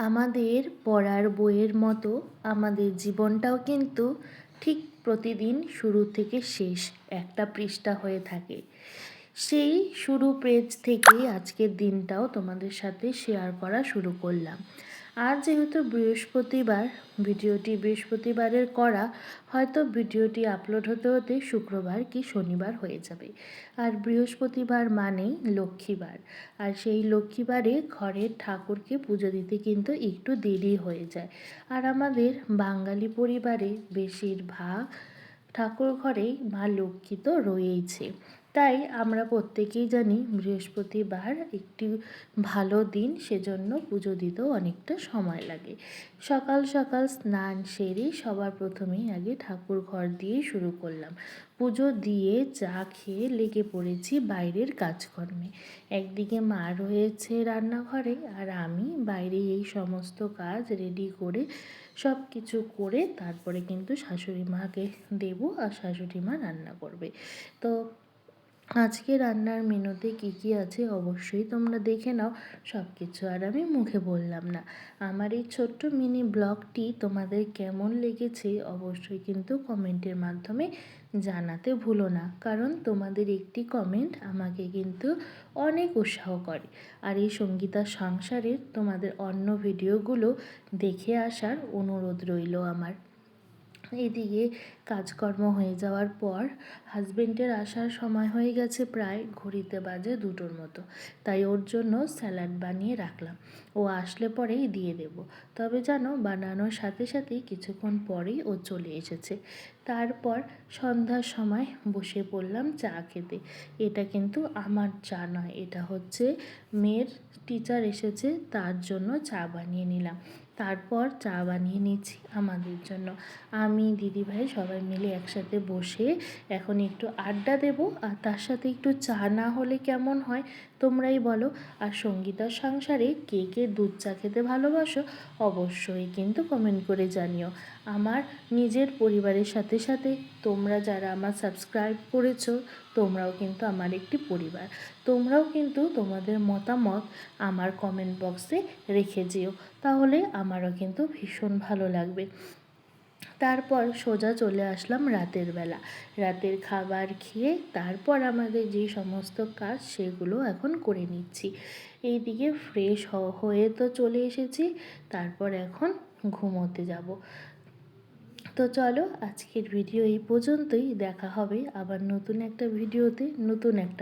আমাদের পড়ার বইয়ের মতো আমাদের জীবনটাও কিন্তু ঠিক প্রতিদিন শুরু থেকে শেষ একটা পৃষ্ঠা হয়ে থাকে। সেই শুরু পেজ থেকেই আজকের দিনটাও তোমাদের সাথে শেয়ার করা শুরু করলাম। আজ যেহেতু বৃহস্পতিবার, ভিডিওটি বৃহস্পতিবারের করা, হয়তো ভিডিওটি আপলোড হতে হতে শুক্রবার কি শনিবার হয়ে যাবে। আর বৃহস্পতিবার মানেই লক্ষ্মীবার, আর সেই লক্ষ্মীবারে ঘরের ঠাকুরকে পুজো দিতে কিন্তু একটু দেরি হয়ে যায়। আর আমাদের বাঙালি পরিবারে বেশিরভাগ ঠাকুর ঘরেই মা লক্ষ্মী তো রয়েইছে। তাই আমরা প্রত্যেকেই জানি বৃহস্পতিবার একটি ভালো দিন, সেজন্য পুজো দিতেও অনেকটা সময় লাগে। সকাল সকাল স্নান সেরে সবার প্রথমেই আগে ঠাকুর ঘর দিয়ে শুরু করলাম। পুজো দিয়ে চা খেয়ে লেগে পড়েছি বাইরের কাজকর্মে। একদিকে মা রয়েছে রান্নাঘরে, আর আমি বাইরে এই সমস্ত কাজ রেডি করে সব কিছু করে তারপরে কিন্তু শাশুড়ি মাকে দেবো, আর শাশুড়ি মা রান্না করবে। তো আজকে রান্নার মেনুতে কী কী আছে অবশ্যই তোমরা দেখে নাও। সব কিছু আর আমি মুখে বললাম না। আমার এই ছোট্ট মিনি ব্লগটি তোমাদের কেমন লেগেছে অবশ্যই কিন্তু কমেন্টের মাধ্যমে জানাতে ভুলো না, কারণ তোমাদের একটি কমেন্ট আমাকে কিন্তু অনেক উৎসাহ করে। আর এই সঙ্গীতা সংসারের তোমাদের অন্য ভিডিওগুলো দেখে আসার অনুরোধ রইল আমার। এদিকে কাজকর্ম হয়ে যাওয়ার পর হাজবেন্ডের আসার সময় হয়ে গেছে, প্রায় ঘড়িতে বাজে 2টোর মতো। তাই ওর জন্য স্যালাড বানিয়ে রাখলাম, ও আসলে পরেই দিয়ে দেব। তবে জানো, বানানোর সাথে সাথেই কিছুক্ষণ পরেই ও চলে এসেছে। তারপর সন্ধ্যার সময় বসে পড়লাম চা খেতে। এটা কিন্তু আমার চা নয়, এটা হচ্ছে মেয়ের টিচার এসেছে তার জন্য চা বানিয়ে নিলাম। তারপর চা বানিয়ে নিচ্ছি আমাদের জন্য। আমি দিদিভাই সবাই মিলে একসাথে বসে এখন একটু আড্ডা দেব, আর তার সাথে একটু চা না হলে কেমন হয় তোমরাই বলো। আর সঙ্গীতার সংসারে কে কে দুধ চা খেতে ভালোবাসো অবশ্যই কিন্তু কমেন্ট করে জানিও। আমার নিজের পরিবারের সাথে সাথে তোমরা যারা আমার সাবস্ক্রাইব করেছো, তোমরাও কিন্তু আমার একটি পরিবার। তোমরাও কিন্তু তোমাদের মতামত আমার কমেন্ট বক্সে রেখে যেও, তাহলে আমারও কিন্তু ভীষণ ভালো লাগবে। তারপর সোজা চলে আসলাম রাতের বেলা। রাতের খাবার খেয়ে তারপর আমাদের যে সমস্ত কাজ সেগুলো এখন করে নিচ্ছি। এইদিকে ফ্রেশ হয়ে তো চলে এসেছি, তারপর এখন ঘুমোতে যাব। তো চলো, আজকের ভিডিও এই পর্যন্তই। দেখা হবে আবার নতুন একটা ভিডিওতে, নতুন একটা